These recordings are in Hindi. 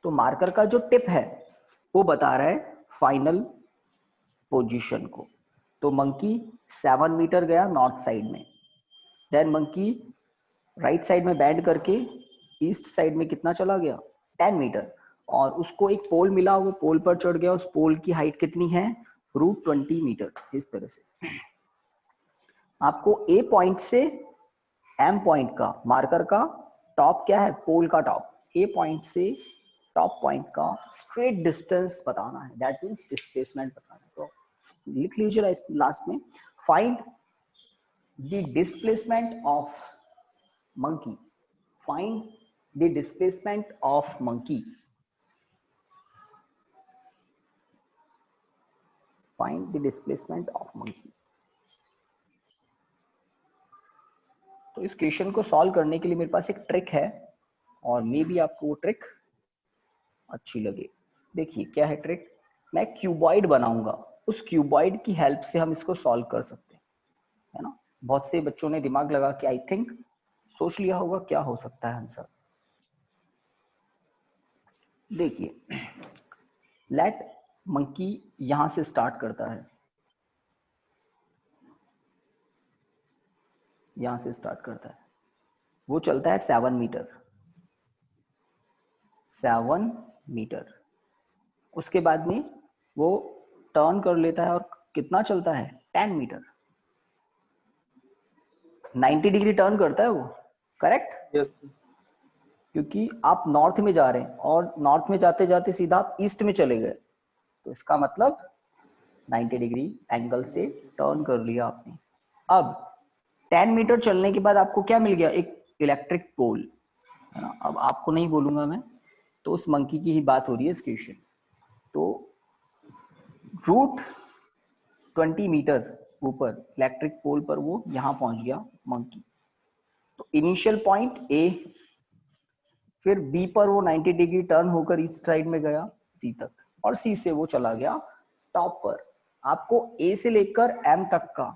तो मार्कर का जो टिप है वो बता रहा है फाइनल पोजीशन को। तो मंकी 7 मीटर गया नॉर्थ साइड में, देन मंकी राइट साइड में बैंड करके ईस्ट साइड में कितना चला गया 10 मीटर, और उसको एक पोल मिला, वो पोल पर चढ़ गया। उस पोल की हाइट कितनी है √20 मीटर। इस तरह से आपको ए पॉइंट से एम पॉइंट का मार्कर का टॉप क्या है, पोल का टॉप, ए पॉइंट से टॉप पॉइंट का स्ट्रेट डिस्टेंस बताना है, दैट मींस डिस्प्लेसमेंट बताना है। तो लिख लीजिए लास्ट में, find the displacement of monkey, find the displacement of monkey, find the displacement of monkey. तो इस क्वेश्चन को सॉल्व करने के लिए मेरे पास एक ट्रिक है, और मे बी आपको वो ट्रिक अच्छी लगे। देखिए क्या है ट्रिक, मैं क्यूबॉइड बनाऊंगा, उस क्यूबॉइड की हेल्प से हम इसको सॉल्व कर सकते हैं, है ना। बहुत से बच्चों ने दिमाग लगा के आई थिंक सोच लिया होगा क्या हो सकता है आंसर। देखिए लेट मंकी यहां से स्टार्ट करता है, यहां से स्टार्ट करता है, वो चलता है 7 मीटर, 7 मीटर। उसके बाद में वो टर्न कर लेता है और कितना चलता है 10 मीटर, 90 डिग्री टर्न करता है वो, करेक्ट। यस क्योंकि आप नॉर्थ में जा रहे हैं और नॉर्थ में जाते जाते सीधा आप ईस्ट में चले गए, तो इसका मतलब 90 डिग्री एंगल से टर्न कर लिया आपने। अब 10 मीटर चलने के बाद आपको क्या मिल गया, एक इलेक्ट्रिक पोल, है ना। अब आपको नहीं बोलूंगा मैं, तो उस मंकी की ही बात हो रही है इस क्वेश्चन। तो √20 मीटर ऊपर इलेक्ट्रिक पोल पर वो यहां पहुंच गया मंकी। तो इनिशियल पॉइंट ए, फिर बी पर वो 90 डिग्री टर्न होकर इस साइड में गया सी तक, और सी से वो चला गया टॉप पर। आपको ए से लेकर एम तक का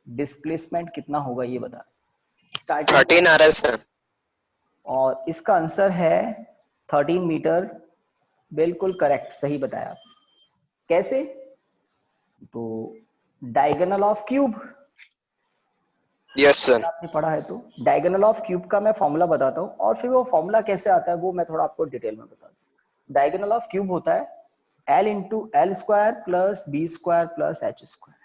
डिस्प्लेसमेंट कितना होगा ये बता, स्टार्टिंग 13 आ रहा है सर। और इसका आंसर है 13 मीटर। बिल्कुल करेक्ट, सही बताया। कैसे, तो diagonal of cube, yes sir. आपने पढ़ा है तो डायगोनल ऑफ क्यूब का मैं फॉर्मूला बताता हूँ, और फिर वो फॉर्मूला कैसे आता है वो मैं थोड़ा आपको डिटेल में बता दूँ। डायगोनल ऑफ क्यूब होता है L into L square plus B square plus H square.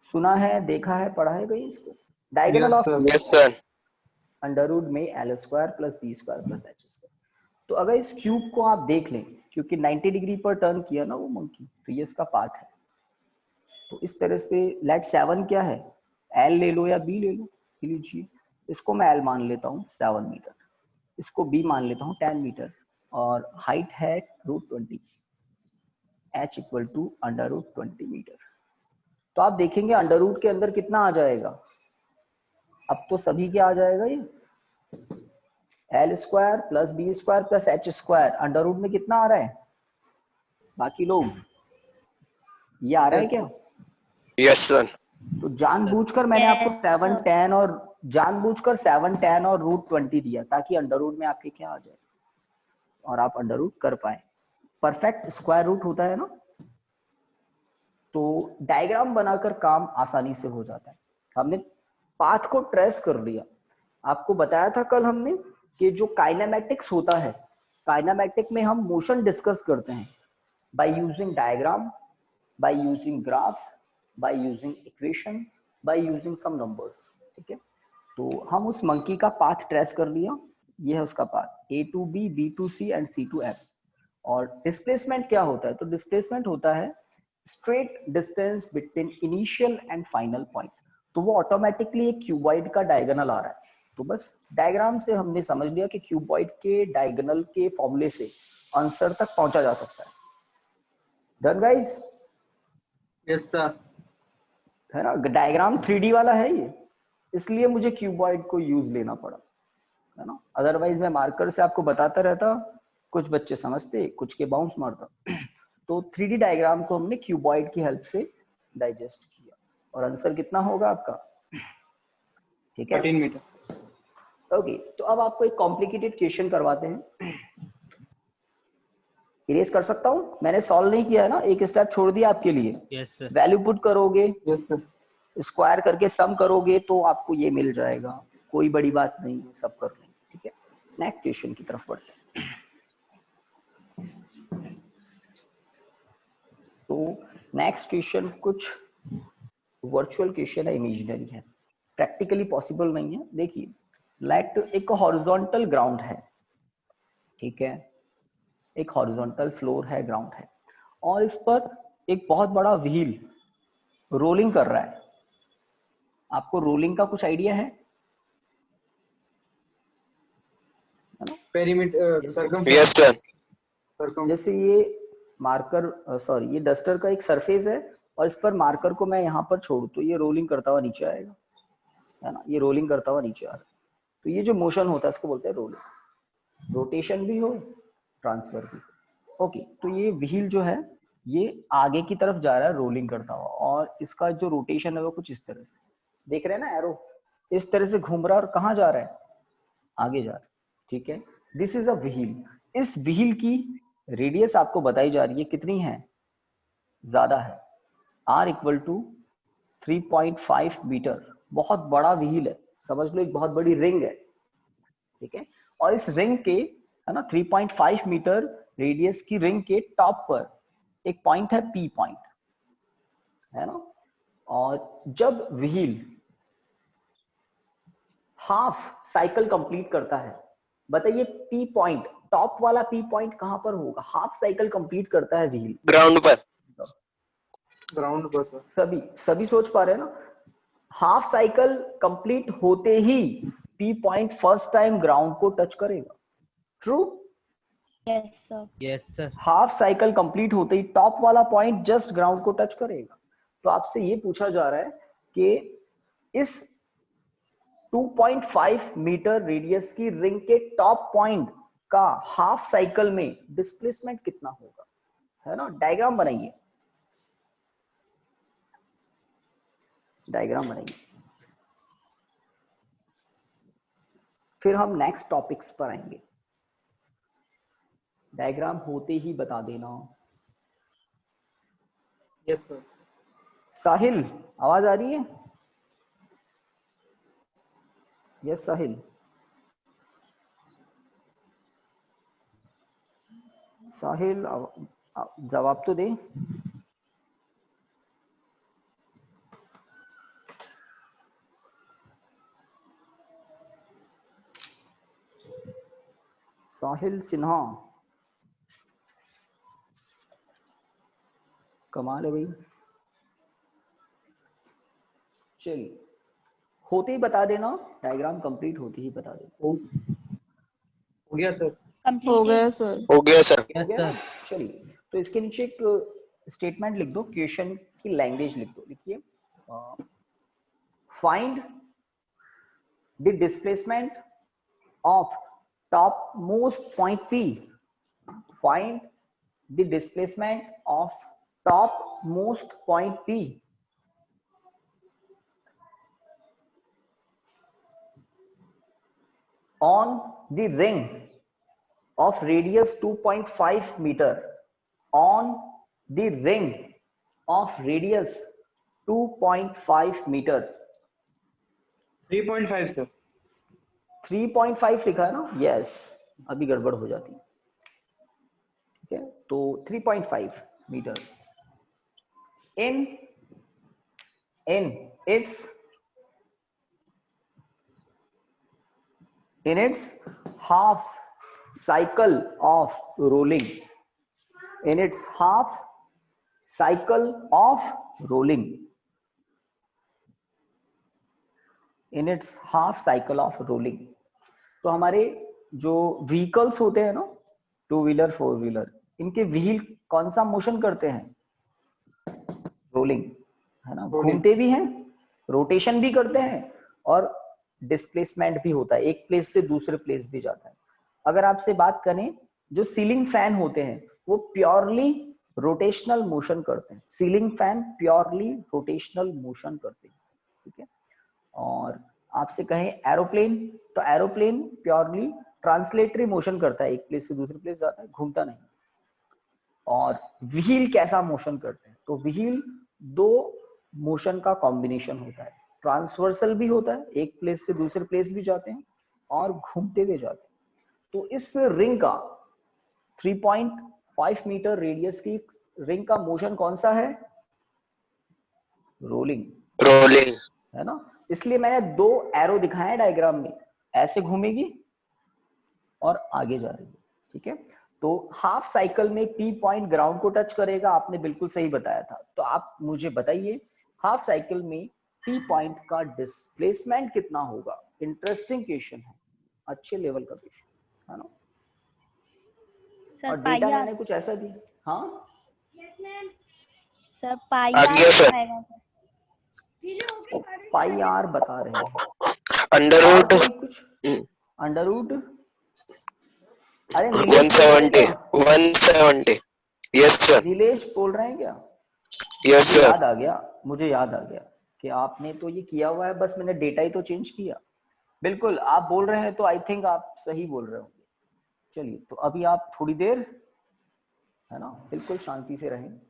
सुना है, देखा है, पढ़ा है कहीं इसको। Diagonal of yes sir. Under root में L square plus B square plus H square. तो अगर इस क्यूब को आप देख लें, क्योंकि 90 डिग्री पर टर्न किया ना वो मंकी, तो ये इसका पाथ है। तो इस तरह से लेट 7 क्या है, एल ले लो या बी ले लो, लीजिए। इसको मैं एल मान लेता हूँ 7 मीटर, इसको बी मान लेता हूँ 10 मीटर, और हाइट है √20, h इक्वल टू √20 मीटर। तो आप देखेंगे अंडर रूट के अंदर कितना आ जाएगा, अब तो सभी क्या आ जाएगा, ये L square plus B square plus H square under root में कितना आ रहा है, बाकी लोग ये आ रहा है क्या। Yes sir. तो जानबूझकर मैंने आपको 7 10 और जानबूझकर 7 10 और √20 दिया, ताकि अंडर रूट में आपके क्या आ जाए और आप अंडर रूट कर पाए। परफेक्ट स्क्वायर रूट होता है ना, तो डायग्राम बनाकर काम आसानी से हो जाता है। हमने पाथ को ट्रेस कर लिया। आपको बताया था कल हमने कि जो काइनेमेटिक्स होता है, काइनेमेटिक में हम मोशन डिस्कस करते हैं by using diagram, by using graph, by using equation, by using some numbers, ठीक है। तो हम उस मंकी का पाथ ट्रेस कर लिया, ये है उसका path A to B, B to C and C to F। और डिस्प्लेसमेंट क्या होता है, तो डिस्प्लेसमेंट होता है straight distance between initial and final point. तो वो ऑटोमेटिकली एक क्यूबॉइड का डायगोनल आ रहा है। तो बस डायग्राम से हमने समझ लिया कि क्यूबॉइड के डायगोनल के फॉर्मूले से आंसर तक पहुंचा जा सकता है। Done guys? Yes sir. है ना, डायग्राम 3D वाला है ये, इसलिए मुझे क्यूबॉइड को यूज लेना पड़ा, है ना। अदरवाइज मैं मार्कर से आपको बताता रहता, कुछ बच्चे समझते, कुछ के बाउंस मारता। तो 3D डायग्राम को हमने क्यूबॉइड की हेल्प से डाइजेस्ट किया, और आंसर कितना होगा आपका, ठीक है। 13 मीटर। ओके, तो अब आपको एक कॉम्प्लिकेटेड क्वेश्चन करवाते हैं। इरेज कर सकता हूँ, मैंने सॉल्व नहीं किया है ना, एक स्टेप छोड़ दिया आपके लिए। Yes sir. वैल्यू पुट करोगे, Yes, sir. स्क्वायर करके सम करोगे तो आपको ये मिल जाएगा, कोई बड़ी बात नहीं है, सब कर लेंगे। ठीक है, नेक्स्ट क्वेश्चन की तरफ बढ़ते हैं। तो नेक्स्ट क्वेश्चन कुछ वर्चुअल क्वेश्चन है, इमेजिनरी है, प्रैक्टिकली पॉसिबल नहीं है। देखिए, लेट एक हॉरिजॉन्टल ग्राउंड है, ठीक है, एक हॉरिजॉन्टल फ्लोर है, ग्राउंड है, और इस पर एक बहुत बड़ा व्हील रोलिंग कर रहा है। आपको रोलिंग का कुछ आइडिया है ना? Perimeter, Yes, sir. जैसे ये मार्कर, सॉरी, ये डस्टर का एक सरफेस है और इस पर मार्कर को मैं यहाँ पर छोड़ू तो ये रोलिंग करता हुआ नीचे आएगा, है ना, ये रोलिंग करता हुआ नीचे आ रहा है। तो ये जो मोशन होता है इसको बोलते हैं रोलिंग, रोटेशन भी हो, ट्रांसफर भी। ओके, तो ये व्हील जो है ये आगे की तरफ जा रहा है रोलिंग करता हुआ, और इसका जो रोटेशन है वो कुछ इस तरह से, देख रहे हैं ना, एरो इस तरह से घूम रहा है और कहाँ जा रहा है, आगे जा रहा है। ठीक है, दिस इज अ व्हील। इस व्हील की रेडियस आपको बताई जा रही है, कितनी है, ज्यादा है, r इक्वल टू 3.5 मीटर। बहुत बड़ा व्हील है, समझ लो एक बहुत बड़ी रिंग है, ठीक है, और इस रिंग के, है ना, 3.5 मीटर रेडियस की रिंग के टॉप पर एक पॉइंट है, P पॉइंट, है ना, और जब व्हील हाफ साइकिल कंप्लीट करता है, बताइए P पॉइंट, टॉप वाला P पॉइंट कहां पर होगा, हाफ साइकिल कंप्लीट करता है व्हील, Ground पर. ground पर sir. सभी सभी सोच पा रहे हैं ना, हाफ साइकिल कंप्लीट होते ही P point first time ground को टच करेगा, true? Yes sir. Yes sir. Half cycle complete होते ही टॉप वाला पॉइंट जस्ट ग्राउंड को टच करेगा। तो आपसे ये पूछा जा रहा है कि इस 2.5 मीटर रेडियस की रिंग के टॉप पॉइंट का हाफ साइकिल में डिस्प्लेसमेंट कितना होगा, है ना। डायग्राम बनाइए, डायग्राम बनाइए, फिर हम नेक्स्ट टॉपिक्स पर आएंगे। डायग्राम होते ही बता देना। Yes sir. साहिल, आवाज आ रही है? यस साहिल, साहिल जवाब तो दे। साहिल सिन्हा, कमाल है भाई। चलिए, होते ही बता देना, डायग्राम कंप्लीट होते ही बता देना। हो गया सर. हो गया सर। हो गया sir. हो यस गया ना? सर। चलिए, तो इसके नीचे एक स्टेटमेंट लिख दो, क्वेश्चन की लैंग्वेज लिख दो। लिखिए, find the displacement of top most point P, find the displacement of top most point P on the ring of radius 2.5 meter, on the ring of radius 2.5 meter। 3.5 sir. 3.5 लिखा है ना, यस, अभी गड़बड़ हो जाती है, ठीक है, तो 3.5 metre in its half cycle of rolling, in its half cycle of rolling, in its half cycle of rolling। तो हमारे जो व्हीकल्स होते हैं ना, 2 व्हीलर 4 व्हीलर, इनके व्हील कौन सा मोशन करते हैं, रोलिंग, है ना, घूमते भी हैं, रोटेशन भी करते हैं, और डिस्प्लेसमेंट भी होता है, एक प्लेस से दूसरे प्लेस भी जाता है। अगर आपसे बात करें, जो सीलिंग फैन होते हैं वो प्योरली रोटेशनल मोशन करते हैं, ceiling fan purely rotational motion करते हैं, ठीक है। और आपसे कहें एरोप्लेन, तो एरोप्लेन प्योरली ट्रांसलेटरी मोशन करता है, एक प्लेस से दूसरे प्लेस जाता है, घूमता नहीं। और व्हील कैसा मोशन करते हैं? तो व्हील दो मोशन का कॉम्बिनेशन होता है, ट्रांसवर्सल भी होता है, एक प्लेस से दूसरे प्लेस भी जाते हैं और घूमते हुए जाते हैं। तो इस रिंग का 3.5 मीटर रेडियस की रिंग का मोशन कौन सा है? रोलिंग है ना। इसलिए मैंने दो एरो दिखाए हैं डायग्राम में, ऐसे घूमेगी और आगे जा रही है, ठीक है। तो हाफ साइकिल में पी पॉइंट ग्राउंड को टच करेगा, आपने बिल्कुल सही बताया था। तो आप मुझे बताइए हाफ साइकिल में पी पॉइंट का डिस्प्लेसमेंट कितना होगा? इंटरेस्टिंग क्वेश्चन है, अच्छे लेवल का क्वेश्चन है ना। सर और पाई डेटा आर, मैंने कुछ ऐसा दिया, हाँ सर पाई आ आर गया सर। आएगा सर। पाई आर बता रहे हैं अंडर और रूट कोई कुछ? अंडर रूट, अरे नीलेश बोल रहे हैं 170 क्या? 170 यस सर नीलेश बोल रहे हैं क्या? यस मुझे सर याद आ गया, मुझे याद आ गया कि आपने तो ये किया हुआ है, बस मैंने डेटा ही तो चेंज किया। बिल्कुल आप बोल रहे हैं तो आई थिंक आप सही बोल रहे होंगे। चलिए तो अभी आप थोड़ी देर, है ना, बिल्कुल शांति से रहें,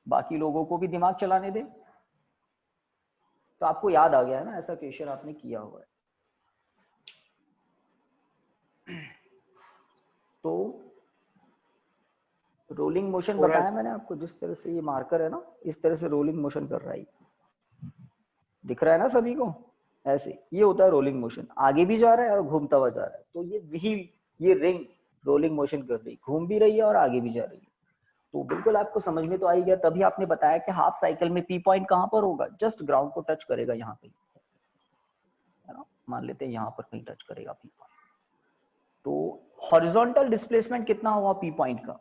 बाकी लोगों को भी दिमाग चलाने दें। तो आपको याद आ गया है ना, ऐसा क्वेश्चन आपने किया हुआ है। तो रोलिंग मोशन और बताया मैंने आपको, जिस तरह से ये मार्कर है ना, इस तरह से रोलिंग मोशन कर रहा है, दिख रहा है ना सभी को? ऐसे ये होता है रोलिंग मोशन, आगे भी जा रहा है और घूमता हुआ जा रहा है। तो ये व्हील, ये रिंग रोलिंग मोशन कर रही, घूम भी रही है और आगे भी जा रही है। तो बिल्कुल आपको समझ में तो आ ही गया, तभी आपने बताया कि हाफ साइकिल में पी पॉइंट कहां पर होगा? जस्ट ग्राउंड को टच करेगा, यहाँ पे, है ना, मान लेते हैं यहाँ पर कहीं टच करेगा पी पॉइंट। तो हॉरिजॉन्टल डिस्प्लेसमेंट कितना हुआ पी पॉइंट का?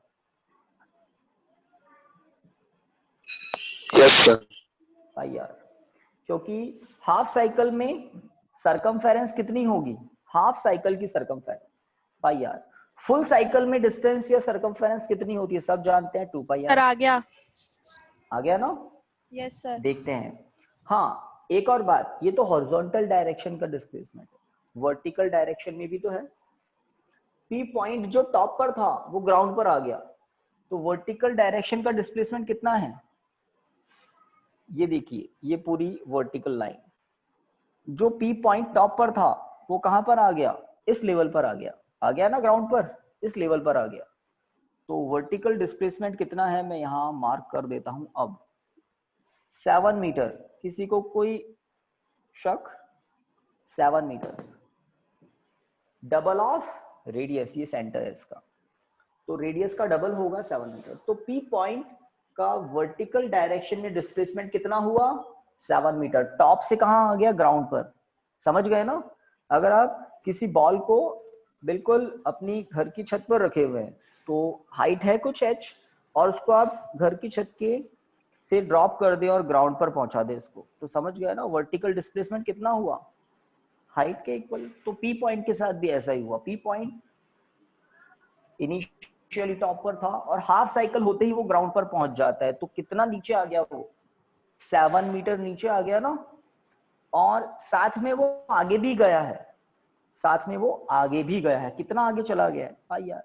यस सर पाई आर, क्योंकि हाफ साइकिल में सरकमफेरेंस कितनी होगी? हाफ साइकिल की circumference pi r. Full cycle में डिस्टेंस या सरकमफेरेंस कितनी होती है? सब जानते हैं 2 पाई सर आर। आ गया। आ गया ना? Yes sir. देखते हैं। हाँ एक और बात, ये तो हॉरिजॉन्टल डायरेक्शन का डिस्प्लेसमेंट है, वर्टिकल डायरेक्शन में भी तो है। पी पॉइंट जो टॉप पर था वो ग्राउंड पर आ गया, तो वर्टिकल डायरेक्शन का डिस्प्लेसमेंट कितना है? ये देखिए, ये पूरी वर्टिकल लाइन, जो पी पॉइंट टॉप पर था वो कहां पर आ गया? इस लेवल पर आ गया ना, ग्राउंड पर, इस लेवल पर आ गया। तो वर्टिकल डिस्प्लेसमेंट कितना है मैं यहां मार्क कर देता हूं अब, 7 मीटर। किसी को कोई शक? 7 मीटर, डबल ऑफ रेडियस, ये सेंटर है इसका, तो रेडियस का डबल होगा 7 मीटर। तो पी पॉइंट का वर्टिकल डायरेक्शन में डिस्प्लेसमेंट कितना हुआ? 7 मीटर। टॉप से कहां आ गया? ग्राउंड पर। समझ गए ना? अगर आप किसी बॉल को बिल्कुल अपनी घर की छत पर रखे हुए हैं, तो हाइट है कुछ h, और उसको आप घर की छत के से ड्रॉप कर दे और ग्राउंड पर पहुंचा दे इसको, तो समझ गए ना वर्टिकल डिस्प्लेसमेंट कितना हुआ? हाइट के इक्वल। तो पी पॉइंट के साथ भी ऐसा ही हुआ, पी पॉइंट इनिशियली टॉप पर था और हाफ साइकिल होते ही वो ग्राउंड पर पहुंच जाता है, तो कितना नीचे आ गया वो? 7 मीटर नीचे आ गया ना। और साथ में वो आगे भी गया है, साथ में वो आगे भी गया है, कितना आगे चला गया है? पाई आर।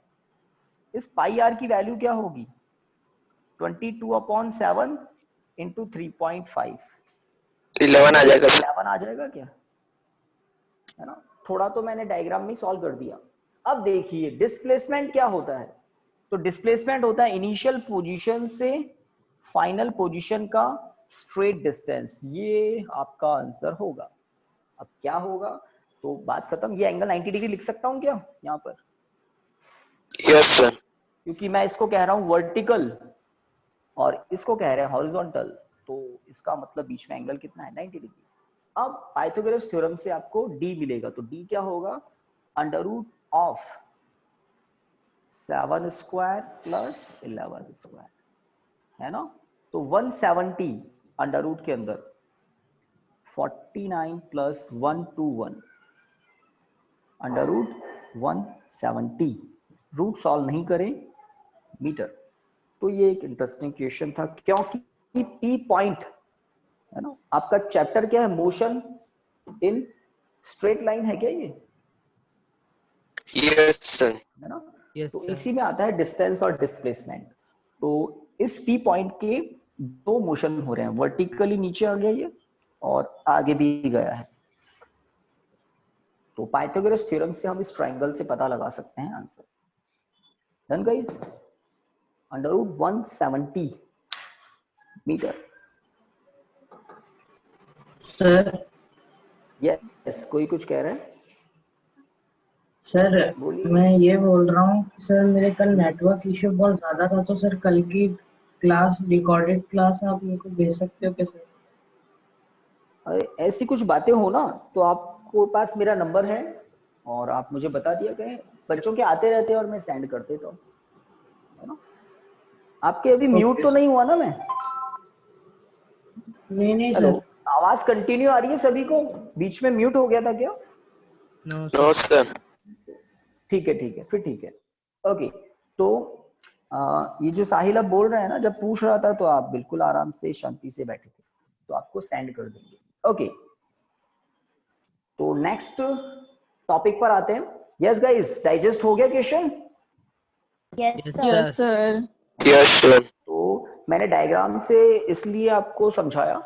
इस पाई आर की वैल्यू क्या होगी? 22/7 इंटू 3.5, 11 आ जाएगा सर 11 आ जाएगा क्या? है ना। थोड़ा तो मैंने डायग्राम में सॉल्व कर दिया। अब देखिए डिस्प्लेसमेंट क्या होता है? तो डिस्प्लेसमेंट होता है इनिशियल पोजीशन से फाइनल पोजीशन का स्ट्रेट डिस्टेंस, ये आपका आंसर होगा। अब क्या होगा? तो बात खत्म। ये एंगल 90 डिग्री लिख सकता हूं क्या यहाँ पर? यस सर क्योंकि मैं इसको कह रहा हूं वर्टिकल और इसको कह रहे हैं हॉरिजॉन्टल, तो इसका मतलब बीच में एंगल कितना है? 90 डिग्री। अब पाइथागोरस थ्योरम से आपको d मिलेगा, तो d क्या होगा? Under root of 7 square plus 11 square, है ना। तो 170 अंडर रूट के अंदर 49 plus 121 under root 170, root solve नहीं करें, मीटर। तो ये एक इंटरेस्टिंग क्वेश्चन था, क्योंकि पी पॉइंट, है ना, आपका चैप्टर क्या है? मोशन इन स्ट्रेट लाइन है क्या ये? यस सर है ना। यस तो सर इसी में आता है डिस्टेंस और डिस्प्लेसमेंट। तो इस पी पॉइंट के दो मोशन हो रहे हैं, वर्टिकली नीचे आ गया ये और आगे भी गया है। तो पाइथागोरस थ्योरम से हम इस ट्रायंगल से पता लगा सकते हैं answer. Done guys, √170 metre. Sir yes, कोई कुछ कह रहा है? सर बोलिए। मैं ये बोल रहा हूँ कि सर मेरे कल नेटवर्क इश्यू बहुत ज्यादा था, तो सर कल की क्लास, रिकॉर्डेड क्लास आप मेरे को भेज सकते हो क्या सर? अरे ऐसी कुछ बातें हो ना तो आपको पास मेरा नंबर है और आप मुझे बता दिया करें, बच्चों के आते रहते हैं और मैं सेंड कर देता हूँ, है ना। आपके अभी म्यूट तो नहीं हुआ ना मैं? नहीं हेलो, सर। आवाज कंटिन्यू आ रही है सभी को? बीच में म्यूट हो गया था क्या? No sir. ठीक है, ठीक है, फिर ठीक है। ओके, तो ये जो साहिल अब बोल रहे हैं ना, जब पूछ रहा था तो आप बिल्कुल आराम से शांति से बैठे थे, तो आपको सेंड कर देंगे। ओके, तो नेक्स्ट टॉपिक पर आते हैं। यस गाइस, डाइजेस्ट हो गया question? Yes, sir. Yes, sir. Yes sir. तो मैंने डायग्राम से इसलिए आपको समझाया,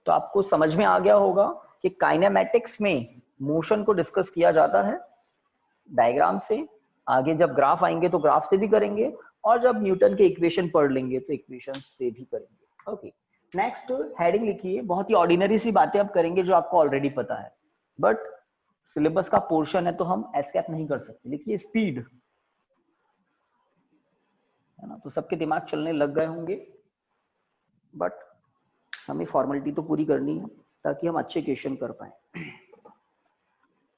तो आपको समझ में आ गया होगा कि काइनेमैटिक्स में मोशन को डिस्कस किया जाता है डायग्राम से। आगे जब ग्राफ आएंगे तो ग्राफ से भी करेंगे, और जब न्यूटन के इक्वेशन पढ़ लेंगे तो इक्वेशन से भी करेंगे। ओके, नेक्स्ट हेडिंग लिखिए। बहुत ही ऑर्डिनरी सी बातें अब करेंगे जो आपको ऑलरेडी पता है, बट सिलेबस का पोर्शन है तो हम एस्केप नहीं कर सकते। लिखिए स्पीड, है ना। तो सबके दिमाग चलने लग गए होंगे, बट हमें फॉर्मेलिटी तो पूरी करनी है ताकि हम अच्छे क्वेश्चन कर पाए।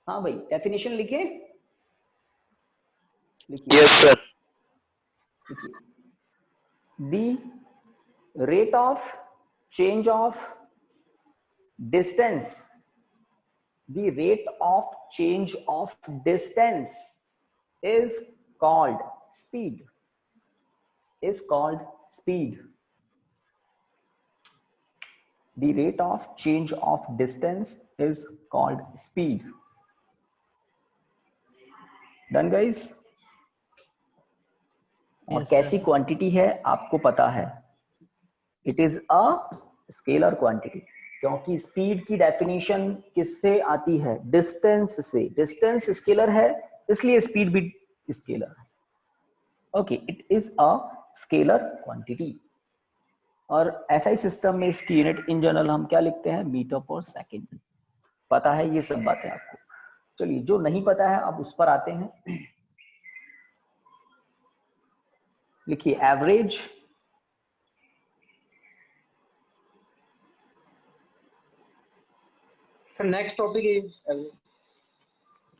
हाँ भाई, डेफिनेशन लिखे, लिखिए। Yes sir. The rate of change of distance, the rate of change of distance is called speed, is called speed. The rate of change of distance is called speed. Done guys? और कैसी क्वांटिटी है आपको पता है, it is a scalar quantity, क्योंकि स्पीड की डेफिनेशन किससे आती है? डिस्टेंस से। डिस्टेंस स्केलर है, इसलिए स्पीड भी स्केलर है। Okay, it is a scalar quantity. और एसआई सिस्टम में इसकी यूनिट इन जनरल हम क्या लिखते हैं? Metre per second. पता है ये सब बातें आपको? चलिए, जो नहीं पता है अब उस पर आते हैं। लिखिए average, sir next topic is,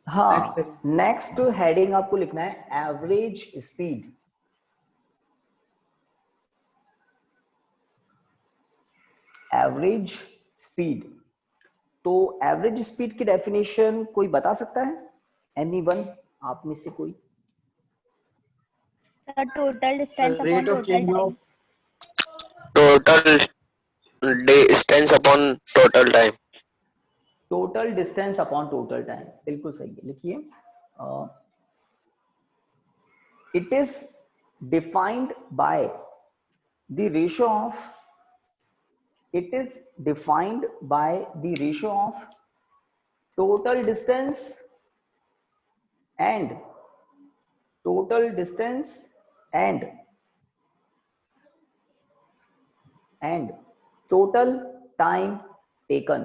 हाँ, नेक्स्ट हेडिंग आपको लिखना है एवरेज स्पीड। Average speed. तो एवरेज स्पीड की डेफिनेशन कोई बता सकता है? एनीवन, आप में से कोई? Sir, total distance upon rate of total change time. Of, total distance upon total time. Total distance upon total time, बिल्कुल सही है। लिखिए it is defined by the ratio of, it is defined by the ratio of total distance and total distance and total time taken.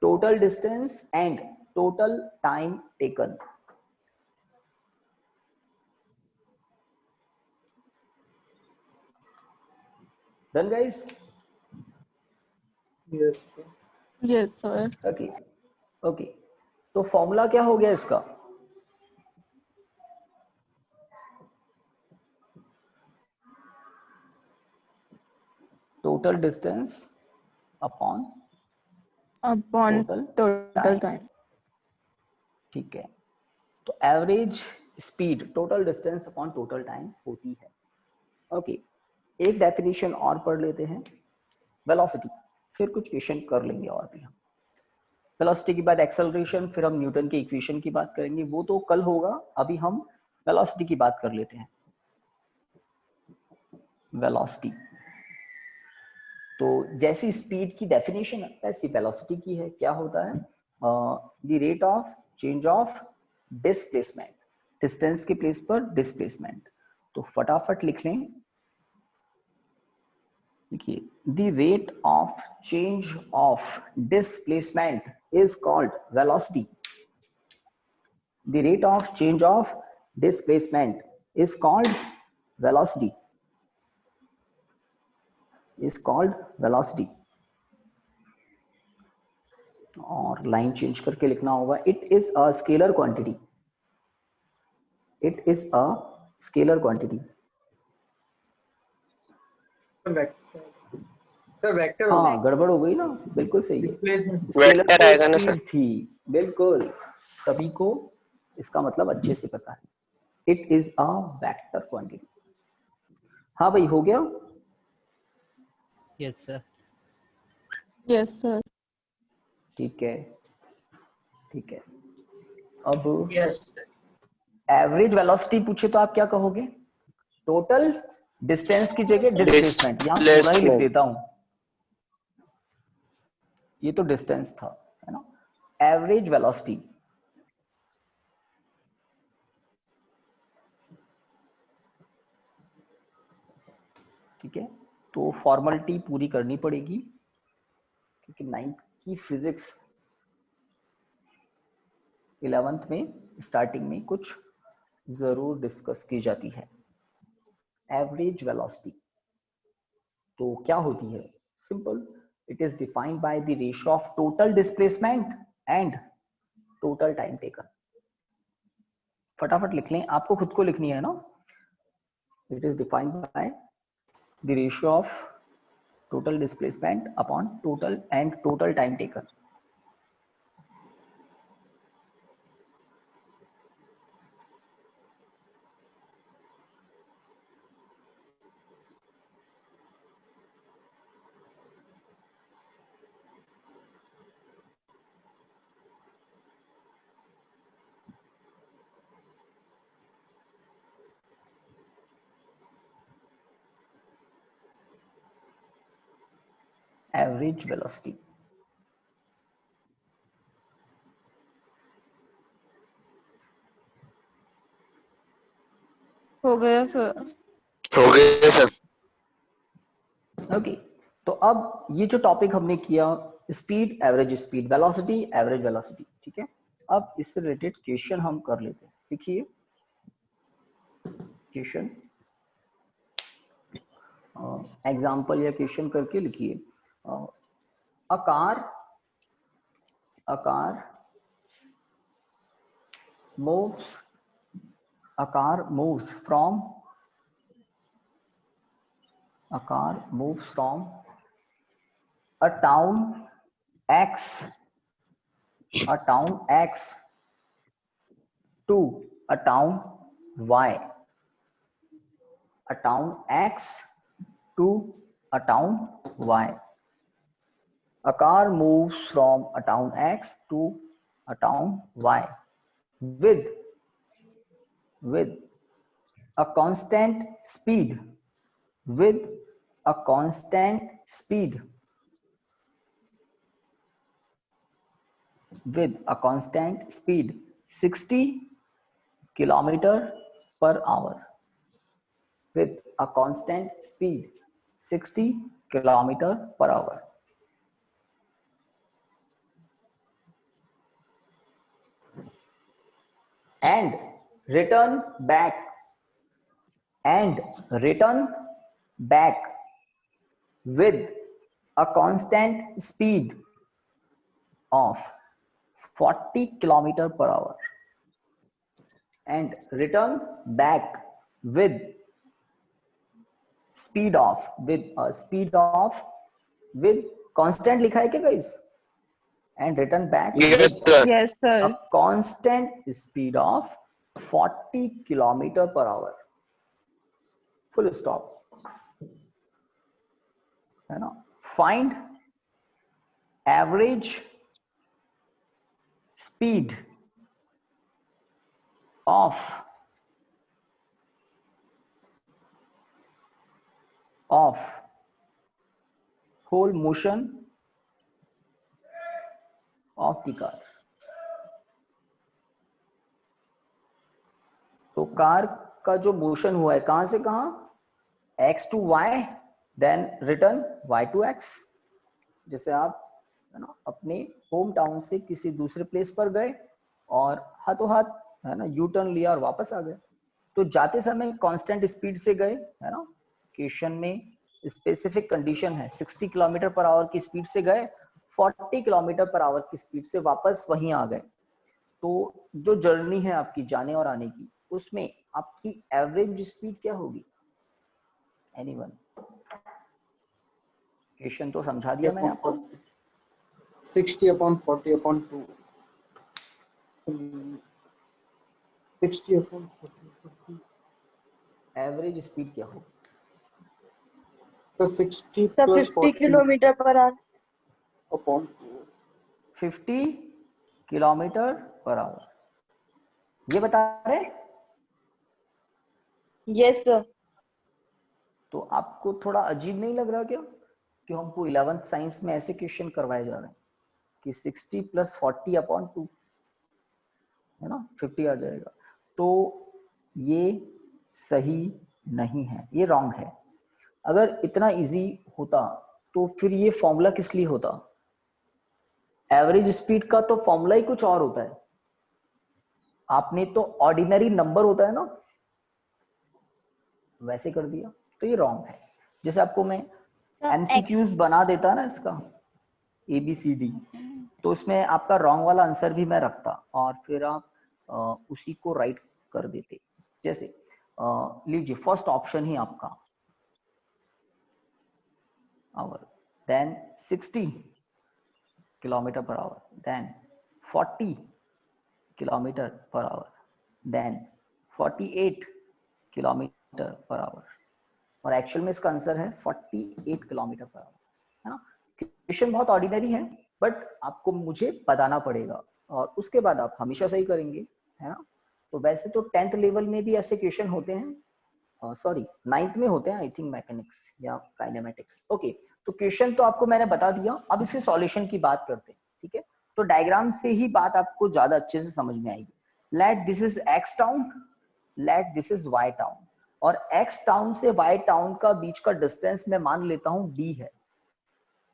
Total distance and total time taken. Done guys? Yes Yes, sir. Okay okay, तो फॉर्मूला क्या हो गया इसका? Total distance upon Upon total total time. ठीक है, तो average speed total distance upon total time होती है। ओके, एक डेफिनेशन और पढ़ लेते हैं, वेलोसिटी। फिर कुछ क्वेश्चन कर लेंगे और भी हम। वेलोसिटी के बाद एक्सेलरेशन, फिर हम न्यूटन के इक्वेशन की बात करेंगे, वो तो कल होगा। अभी हम वेलोसिटी की बात कर लेते हैं। वेलोसिटी। तो जैसी स्पीड की डेफिनेशन है वैसी वेलोसिटी की है। क्या होता है? The rate of change of displacement, distance के प्लेस पर डिस्प्लेसमेंट। तो फटाफट लिख लें, देखिए, the rate of change of displacement is called velocity. The rate of change of displacement is called velocity, is called velocity। और लाइन चेंज करके लिखना होगा, it is a scalar quantity, it is a scalar quantity. Sir vector हाँ, गड़बड़ हो गई ना, बिल्कुल सही है, डिस्प्लेसमेंट स्केलर वेक्टर को आएगा ना सर? स्पीड थी, बिल्कुल, सभी को इसका मतलब अच्छे से पता है, it is a vector quantity. हाँ भाई, हो गया? Yes, sir. Yes, sir. ठीक है, ठीक है। अब यस एवरेज वेलोसिटी पूछे तो आप क्या कहोगे? टोटल डिस्टेंस की जगह डिस्प्लेसमेंट, यहां पूरा ही लिख Displacement. देता हूं, ये तो डिस्टेंस था, है ना। एवरेज वेलोसिटी, ठीक है। तो फॉर्मेलिटी पूरी करनी पड़ेगी क्योंकि 9th की फिजिक्स 11th में स्टार्टिंग में कुछ जरूर डिस्कस की जाती है। एवरेज वेलोसिटी तो क्या होती है? Simple, it is defined by the ratio of total displacement and total time taken. फटाफट लिख लें, आपको खुद को लिखनी है ना। It is defined by the ratio of total displacement upon total time taken। Average velocity, हो गया सर। हो गया सर? ओके। तो अब ये जो टॉपिक हमने किया, speed, average speed, velocity, average velocity, ठीक है। अब इससे रिलेटेड क्वेश्चन हम कर लेते हैं। देखिए क्वेश्चन, एग्जांपल या क्वेश्चन करके लिखिए। A car moves from a town X to a town Y, a town X to a town Y. A car moves from a town X to a town Y with a constant speed, with a constant speed, with a constant speed 60 kilometer per hour, with a constant speed 60 kilometer per hour, and return back with a constant speed of 40 kilometer per hour, and return back with constant लिखा है क्या guys? And return back Yes with sir. Yes, a sir. constant speed of 40 kilometer per hour, full stop, है ना। Find average speed of of whole motion of the car। तो कार का जो मोशन हुआ है कहां से कहां, x to y, then return y to x। जैसे आप है ना अपने होम टाउन से किसी दूसरे प्लेस पर गए और हाथों हाथ है ना यू टर्न लिया और वापस आ गए। तो जाते समय कांस्टेंट स्पीड से गए है ना, क्वेश्चन में स्पेसिफिक कंडीशन है 60 किलोमीटर पर आवर की स्पीड से गए, 40 किलोमीटर पर आवर की स्पीड से वापस वहीं आ गए। तो जो जर्नी है आपकी जाने और आने की, उसमें आपकी एवरेज स्पीड क्या होगी? एनीवन? क्वेश्चन तो समझा दिया मैंने आपको। 60/40/2 60/40/2 एवरेज स्पीड क्या होगी? तो 60 sir plus 50 kilometre per our. 40/2 50 kilometre per our ये बता रहे हैं? Yes sir. तो आपको थोड़ा अजीब नहीं लग रहा क्या कि हमको 11th साइंस में ऐसे क्वेश्चन करवाए जा रहे हैं कि 60 + 40/2 है ना 50 आ जाएगा? तो ये सही नहीं है, ये रॉन्ग है। अगर इतना इजी होता तो फिर ये फॉर्मूला किस लिए होता? एवरेज स्पीड का तो फॉर्मूला ही कुछ और होता है। आपने तो ऑर्डिनरी नंबर होता है ना वैसे कर दिया, तो ये रॉन्ग है। जैसे आपको मैं एमसीक्यूज बना देता ना इसका ABCD, तो उसमें आपका रॉन्ग वाला आंसर भी मैं रखता और फिर आप उसी को राइट कर देते। जैसे लीजिए फर्स्ट ऑप्शन ही आपका hour, then 60 kilometre per hour, then 40 kilometre per hour, then 48 kilometre per hour, और एक्चुअल में इसका आंसर है 48 किलोमीटर पर आवर, है ना। क्वेश्चन बहुत ऑर्डिनरी है बट आपको मुझे बताना पड़ेगा और उसके बाद आप हमेशा सही करेंगे, है ना। तो वैसे तो 10th लेवल में भी ऐसे क्वेश्चन होते हैं, सॉरी 9th में होते हैं आई थिंक, मैकेनिक्स या काइनेमेटिक्स। ओके, तो क्वेश्चन तो आपको मैंने बता दिया, अब इसके सॉल्यूशन की बात करते हैं, ठीक है। तो डायग्राम से ही बात आपको ज्यादा अच्छे से समझ में आएगी। Let this is X town, let this is Y town, और एक्स टाउन से वाई टाउन का बीच का डिस्टेंस मैं मान लेता हूं डी है,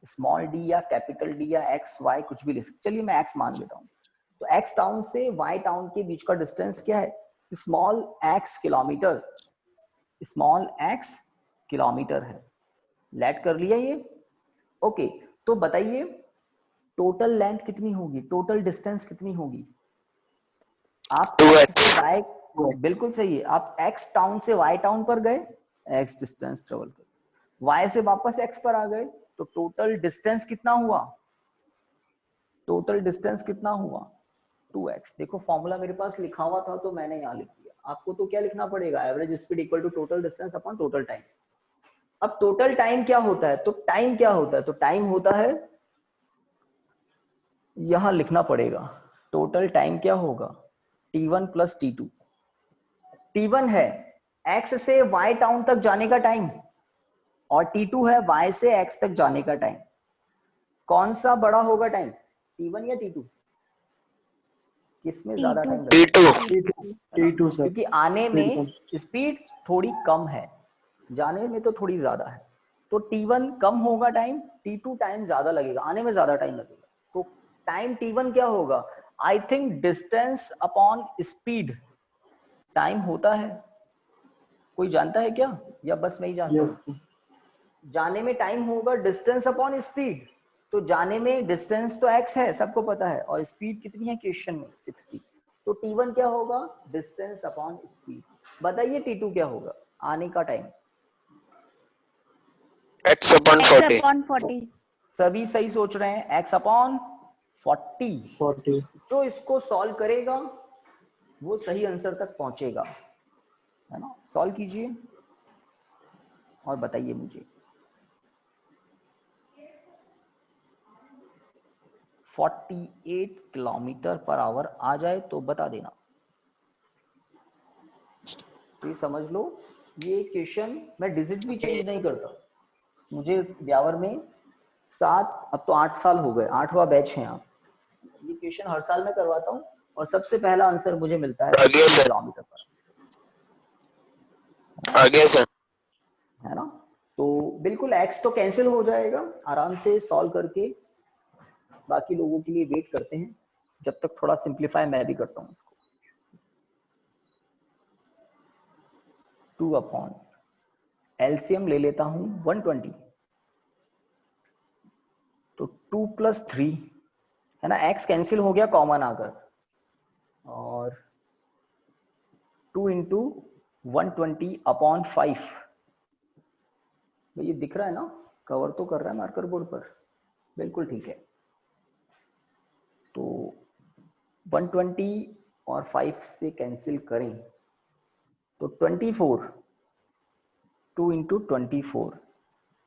स्मॉल डी या कैपिटल डी या एक्स वाई कुछ भी ले सकते, चलिए मैं एक्स मान लेता हूं। तो एक्स टाउन से वाई टाउन के बीच का डिस्टेंस क्या है? Small x kilometre, small x kilometre है। लेट कर लिया ये, ओके। तो बताइए टोटल लेंथ कितनी होगी, टोटल डिस्टेंस कितनी होगी? आप एक्स से वाई, बिल्कुल सही है, आप एक्स टाउन से वाई टाउन पर गए, एक्स डिस्टेंस ट्रेवल कर, वाई से वापस एक्स पर आ गए, तो टोटल डिस्टेंस कितना हुआ? टोटल डिस्टेंस कितना हुआ? 2x। देखो फॉर्मूला मेरे पास लिखा हुआ था तो मैंने यहाँ लिख दिया। आपको तो क्या लिखना पड़ेगा? Average speed equal to total distance upon total time. अब टोटल टाइम क्या होता है? तो टाइम क्या होता है? तो टाइम होता है, यहां लिखना पड़ेगा, टोटल टाइम क्या होगा? t1 + t2। t1 है x से y टाउन तक जाने का टाइम और t2 है y से x तक जाने का टाइम। कौन सा बड़ा होगा टाइम, t1 या t2? किसमें ज्यादा टाइम लगेगा? T2 सर, क्योंकि आने में स्पीड थोड़ी कम है, जाने में तो थोड़ी ज्यादा है। तो t1 कम होगा टाइम, t2 टाइम ज्यादा लगेगा, आने में ज्यादा टाइम लगेगा। तो टाइम t1 क्या होगा? I think distance upon speed time होता है, कोई जानता है क्या या बस मैं ही जानता हूं? जाने में टाइम होगा डिस्टेंस अपॉन स्पीड, तो जाने में डिस्टेंस तो x है सबको पता है, और स्पीड कितनी है क्वेश्चन में? 60। तो t1 क्या होगा? Distance upon speed. बताइए t2 क्या होगा? आने का टाइम। x/40। सभी सही सोच रहे हैं, x/40। 40 जो इसको सॉल्व करेगा वो सही आंसर तक पहुंचेगा, है ना। सॉल्व कीजिए और बताइए मुझे। 48 किलोमीटर पर आवर आ जाए तो बता देना, तो ये समझ लो ये क्वेश्चन मैं डिजिट भी चेंज नहीं करता, मुझे व्यावर में 7 अब तो 8 साल हो गए, 8वां बैच है आप, ये क्वेश्चन हर साल मैं करवाता हूँ और सबसे पहला आंसर मुझे मिलता है 60 किलोमीटर पर, आगे सर। है ना। तो बिल्कुल x तो कैंसिल हो जाएगा, आराम से सॉल्व करके बाकी लोगों के लिए वेट करते हैं, जब तक थोड़ा सिंप्लीफाई मैं भी करता हूँ इसको। 2 अपॉन एलसीएम ले लेता हूं 120, तो 2 + 3 है ना, x कैंसिल हो गया कॉमन आकर, और 2 × 120 अपॉन 5, ये दिख रहा है ना, कवर तो कर रहा है मार्कर बोर्ड पर, बिल्कुल ठीक है। तो 120 और 5 से कैंसिल करें तो 24, 2 × 24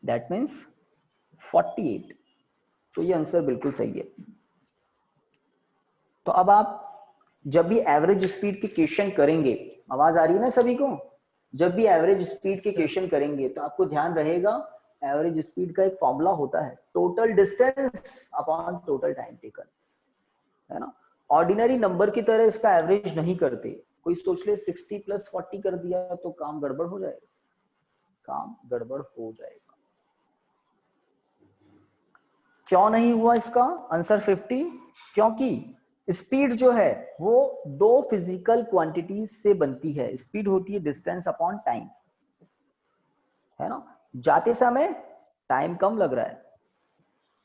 दैट मीन्स 48, तो ये आंसर बिल्कुल सही है। तो अब आप जब भी एवरेज स्पीड के क्वेश्चन करेंगे, आवाज आ रही है ना सभी को, जब भी एवरेज स्पीड के क्वेश्चन करेंगे तो आपको ध्यान रहेगा एवरेज स्पीड का एक फॉर्मूला होता है, total distance upon total time taken, है ना। ऑर्डिनरी नंबर की तरह इसका एवरेज नहीं करते, कोई सोच ले 60 + 40 कर दिया तो काम गड़बड़ हो जाएगा, काम गड़बड़ हो जाएगा। क्यों नहीं हुआ इसका आंसर 50? क्योंकि स्पीड जो है वो 2 फिजिकल क्वांटिटीज से बनती है, स्पीड होती है डिस्टेंस अपॉन टाइम, है ना। जाते समय टाइम कम लग रहा है,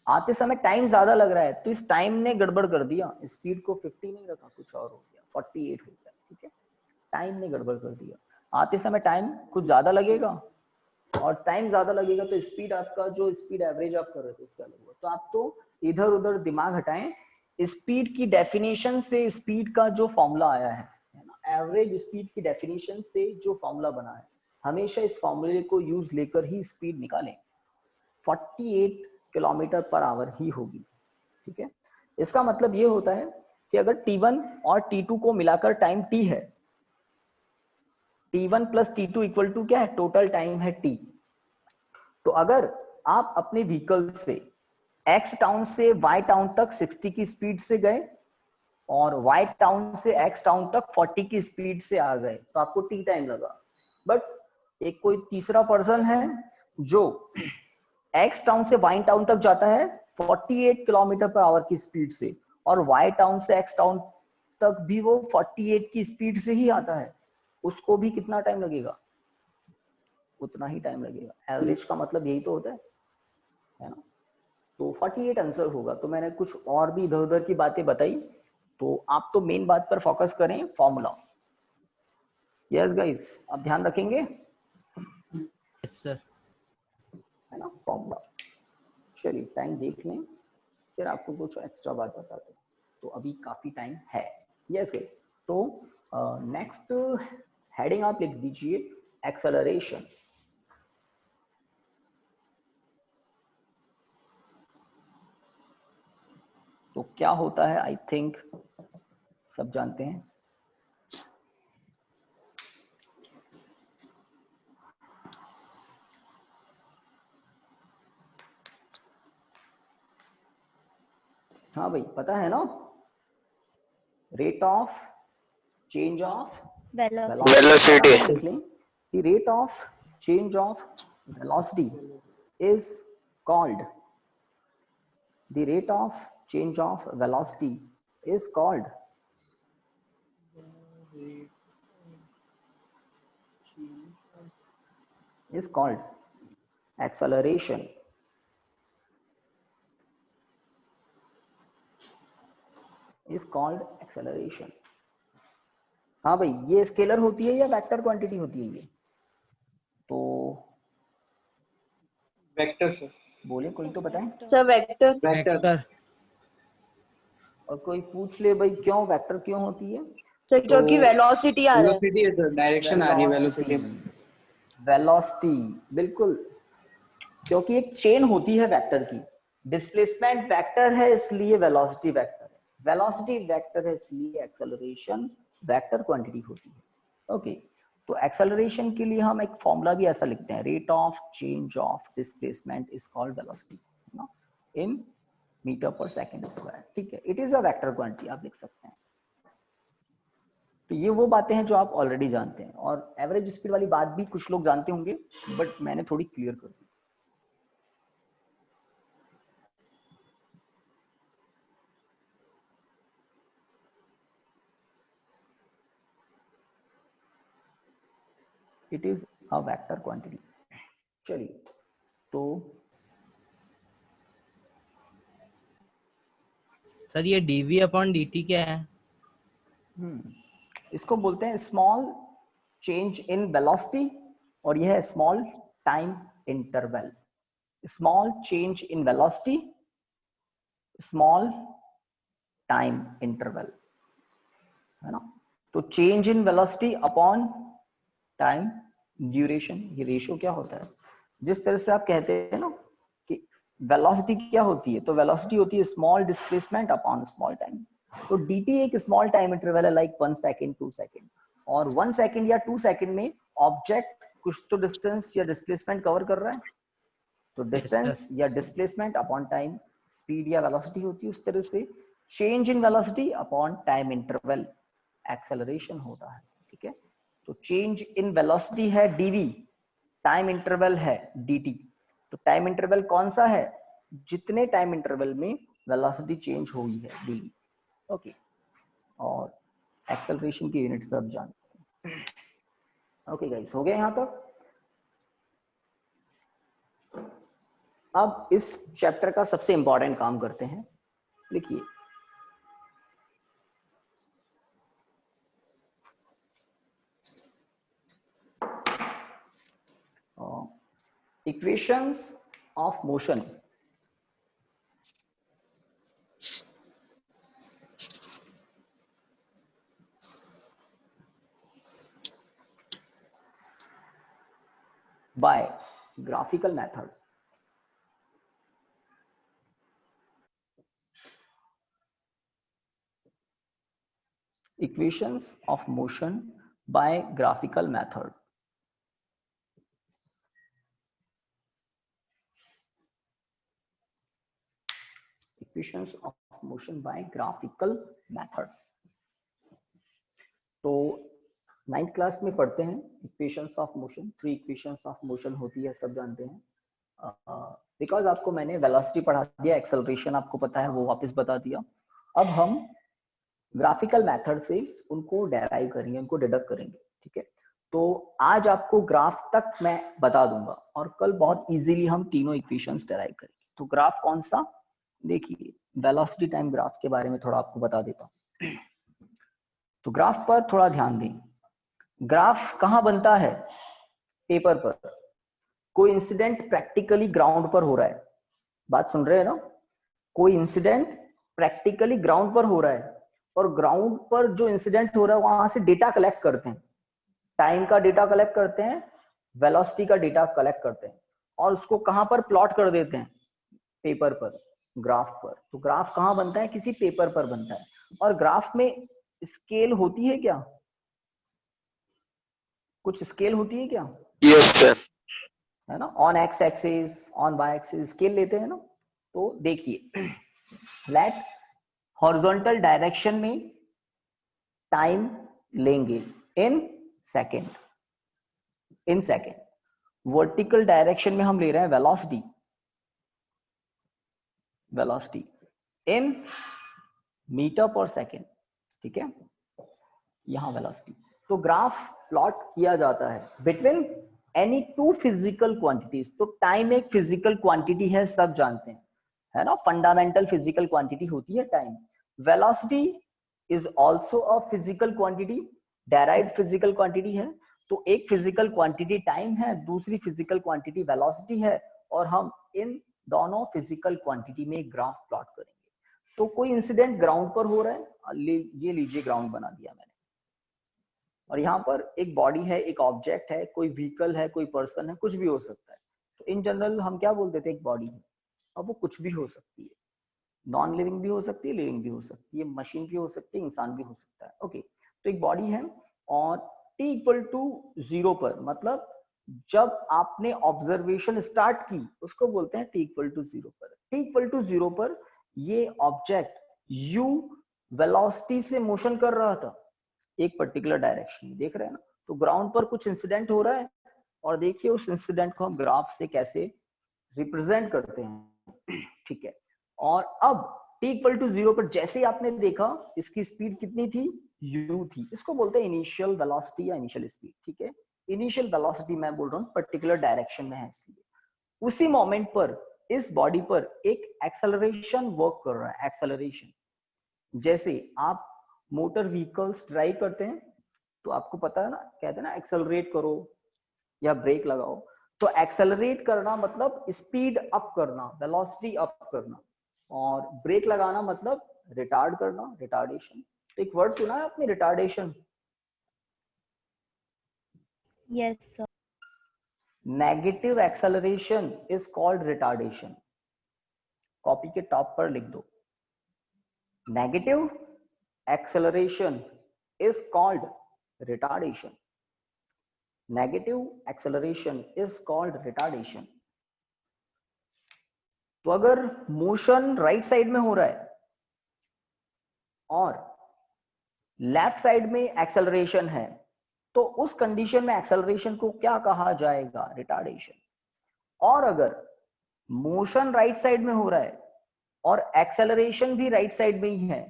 आते समय टाइम ज्यादा लग रहा है, तो इस टाइम ने गड़बड़ कर दिया, स्पीड को 50 नहीं रखा, कुछ और हो गया, 48 हो गया, ठीक है, टाइम ने गड़बड़ कर दिया। आते समय टाइम कुछ ज्यादा लगेगा, और टाइम ज्यादा लगेगा तो स्पीड आपका, जो स्पीड एवरेज आप कर रहे थे उससे अलग हुआ। तो आप तो इधर उधर दिमाग हटाएं, स्पीड की डेफिनेशन से स्पीड का जो फॉर्मूला आया है ना, एवरेज स्पीड की डेफिनेशन से जो फॉर्मूला बना है, हमेशा इस फॉर्मूले को यूज लेकर ही स्पीड निकालें, 48 km/h ही होगी, ठीक है। इसका मतलब ये होता है कि अगर T1 और T2 को मिलाकर टाइम T है, T1 + T2 इक्वल टू क्या है, टोटल टाइम है T। तो अगर आप अपने व्हीकल से X टाउन से Y टाउन तक 60 की स्पीड से गए और Y टाउन से X टाउन तक 40 की स्पीड से आ गए, तो आपको T टाइम लगा। बट एक कोई तीसरा पर्सन है जो X टाउन से Y टाउन तक जाता है 48 km/h की स्पीड से, और Y टाउन से X टाउन तक भी वो 48 की स्पीड से ही आता है, उसको भी कितना टाइम लगेगा, उतना ही टाइम लगेगा। एवरेज का मतलब यही तो होता है ना। तो 48 आंसर होगा। तो मैंने कुछ और भी इधर उधर की बातें बताई, तो आप तो मेन बात पर फोकस करें, फॉर्मूला। यस गाइस, आप ध्यान रखेंगे? Yes sir. है ना, फॉर्मूला। चलिए टाइम देख लें, फिर आपको कुछ एक्स्ट्रा बात बताते हैं। तो अभी काफी टाइम है। यस गाइस, तो नेक्स्ट हेडिंग आप लिख दीजिए, एक्सेलरेशन। तो क्या होता है, आई थिंक सब जानते हैं। हाँ भाई, पता है ना, rate of change of Velocity. The rate of change of velocity is called, the rate of change of velocity is called acceleration. Is called acceleration. हाँ भाई, ये स्केलर होती है या वेक्टर क्वांटिटी होती है ये? तो वेक्टर सर। बोले, कोई तो बताए। Sir vector. वेक्टर। और कोई पूछ ले भाई क्यों वेक्टर क्यों होती है? सर क्योंकि वेलोसिटी आ रहा है। वेलोसिटी है सर, डायरेक्शन आ रही है वेलोसिटी। वेलोसिटी, बिल्कुल, क्योंकि एक चेन होती है वेक्टर की, डिस्प्लेसमेंट वेक्टर है इसलिए वेलोसिटी वेक्टर है, वेलोसिटी वेक्टर है इसलिए एक्सेलरेशन वेक्टर क्वांटिटी होती है। ओके, तो एक्सेलरेशन के लिए हम एक फॉर्मूला भी ऐसा लिखते हैं, rate of change of displacement is called velocity, है ना, इन मीटर पर सेकंड स्क्वायर, ठीक है। It is a vector quantity, आप लिख सकते हैं। तो ये वो बातें हैं जो आप ऑलरेडी जानते हैं, और एवरेज स्पीड वाली बात भी कुछ लोग जानते होंगे, बट मैंने थोड़ी क्लियर कर दी। It is a vector quantity. चलिए, तो सर ये डीवी अपॉन डीटी क्या है? इसको बोलते हैं स्मॉल चेंज इन वेलोसिटी, और यह है small time interval. Small change in velocity, small time interval, है ना। तो change in velocity upon time duration, ये रेशियो क्या होता है? जिस तरह से आप कहते हैं ना कि वेलोसिटी क्या होती है, तो वेलोसिटी होती है small displacement upon small time. तो dt एक स्मॉल टाइम इंटरवल है, लाइक 1 सेकंड 2 सेकंड, और 1 सेकंड या 2 सेकंड में ऑब्जेक्ट कुछ तो डिस्टेंस या डिस्प्लेसमेंट कवर कर रहा है, तो डिस्टेंस या डिस्प्लेसमेंट अपॉन टाइम स्पीड या वेलोसिटी होती है। उस तरह से change in velocity upon time interval acceleration होता है, ठीक है। तो चेंज इन वेलोसिटी है dv, टाइम इंटरवल है dt। तो टाइम इंटरवल कौन सा है? जितने टाइम इंटरवल में वेलोसिटी चेंज हुई है, dv, ओके। और एक्सेलरेशन की यूनिट सब जानते हैं। ओके गाइस, हो गया यहां तक। अब इस चैप्टर का सबसे इंपॉर्टेंट काम करते हैं, लिखिए। Equations of motion. by graphical method। Equations of motion by graphical method। Equations of motion by graphical method। तो 9th क्लास में पढ़ते हैं equations of motion. 3 equations of motion होती है, सब जानते हैं। बिकॉज आपको मैंने वेलोसिटी पढ़ा दिया, एक्सेलरेशन आपको पता है, वो वापस बता दिया। अब हम ग्राफिकल मेथड से उनको डेराइव करेंगे, उनको डिडक्ट करेंगे, ठीक है। तो आज आपको ग्राफ तक मैं बता दूंगा, और कल बहुत इजीली हम तीनों इक्वेशंस डेराइव करेंगे। तो ग्राफ कौन सा? देखिए, वेलोसिटी टाइम ग्राफ के बारे में थोड़ा आपको बता देता हूँ। तो ग्राफ पर थोड़ा ध्यान दें। ग्राफ कहाँ बनता है? पेपर पर। कोई इंसिडेंट प्रैक्टिकली ग्राउंड पर हो रहा है, बात सुन रहे हैं ना? कोई इंसिडेंट प्रैक्टिकली ग्राउंड पर हो रहा है, और ग्राउंड पर जो इंसिडेंट हो रहा है वहां से डेटा कलेक्ट करते हैं, टाइम का डेटा कलेक्ट करते हैं, वेलोसिटी का डेटा कलेक्ट करते हैं, और उसको कहां पर प्लॉट कर देते हैं? पेपर पर, ग्राफ पर। तो ग्राफ कहां बनता है? किसी पेपर पर बनता है। और ग्राफ में स्केल होती है क्या? कुछ स्केल होती है क्या? Yes sir. है ना, on X axis, on Y axis scale लेते हैं ना। तो देखिए, लेट हॉरिजॉन्टल डायरेक्शन में टाइम लेंगे in second, in second. Vertical direction में हम ले रहे हैं velocity, velocity in metre per second, ठीक है। यहां वेलोसिटी। तो ग्राफ प्लॉट किया जाता है बिटवीन एनी 2 फिजिकल क्वांटिटीज। तो टाइम एक फिजिकल क्वांटिटी है, सब जानते हैं, है ना, फंडामेंटल फिजिकल क्वांटिटी होती है time. Velocity is also a physical quantity, derived physical quantity है। तो एक फिजिकल क्वांटिटी टाइम है, दूसरी फिजिकल क्वांटिटी वेलोसिटी है, और हम इन दोनों फिजिकल क्वांटिटी में ग्राफ प्लॉट करेंगे। तो कोई इंसिडेंट ग्राउंड पर हो रहा है, ये लीजिए ग्राउंड बना दिया मैंने, और यहाँ पर एक बॉडी है, एक ऑब्जेक्ट है, कोई व्हीकल है, कोई पर्सन है, कुछ भी हो सकता है। तो इन जनरल हम क्या बोल देते हैं? एक बॉडी है। अब वो कुछ भी हो सकती है, नॉन लिविंग भी हो सकती है, लिविंग भी हो सकती है, मशीन भी हो सकती है, इंसान भी हो सकता है, ओके। तो एक बॉडी है, और t इक्वल टू 0 पर, मतलब जब आपने ऑब्जर्वेशन स्टार्ट की उसको बोलते हैं t इक्वल टू 0 पर। t इक्वल टू 0 पर ये ऑब्जेक्ट u वेलोसिटी से मोशन कर रहा था एक पर्टिकुलर डायरेक्शन में, देख रहे हैं ना। तो ग्राउंड पर कुछ इंसिडेंट हो रहा है और देखिए उस इंसिडेंट को हम ग्राफ से कैसे रिप्रेजेंट करते हैं, ठीक है। और अब t इक्वल टू 0 पर जैसे ही आपने देखा इसकी स्पीड कितनी थी, u थी। इसको बोलते हैं इनिशियल वेलोसिटी या इनिशियल स्पीड, ठीक है। इनिशियल वेलोसिटी मैं बोल रहा हूँ पर्टिकुलर डायरेक्शन में है, इसलिए उसी मोमेंट पर इस बॉडी पर एक एक्सेलरेशन वर्क कर रहा है। एक्सेलरेशन, जैसे आप मोटर व्हीकल्स ड्राइव करते हैं तो आपको पता है ना, कहते हैं ना एक्सेलरेट करो या ब्रेक लगाओ। तो एक्सेलरेट करना मतलब स्पीड अप करना, वेलोसिटी अप करना, और ब्रेक लगाना मतलब रिटार्ड करना, रिटार्डेशन। तो एक वर्ड सुना है आपने, retardation? Yes, sir. Negative acceleration is called retardation. Copy के टॉप पर लिख दो, negative acceleration is called retardation. Negative acceleration is called retardation. तो अगर मोशन राइट साइड में हो रहा है और लेफ्ट साइड में एक्सेलरेशन है तो उस कंडीशन में एक्सेलरेशन को क्या कहा जाएगा, रिटार्डेशन। और अगर मोशन राइट साइड में हो रहा है और एक्सेलरेशन भी राइट साइड में ही है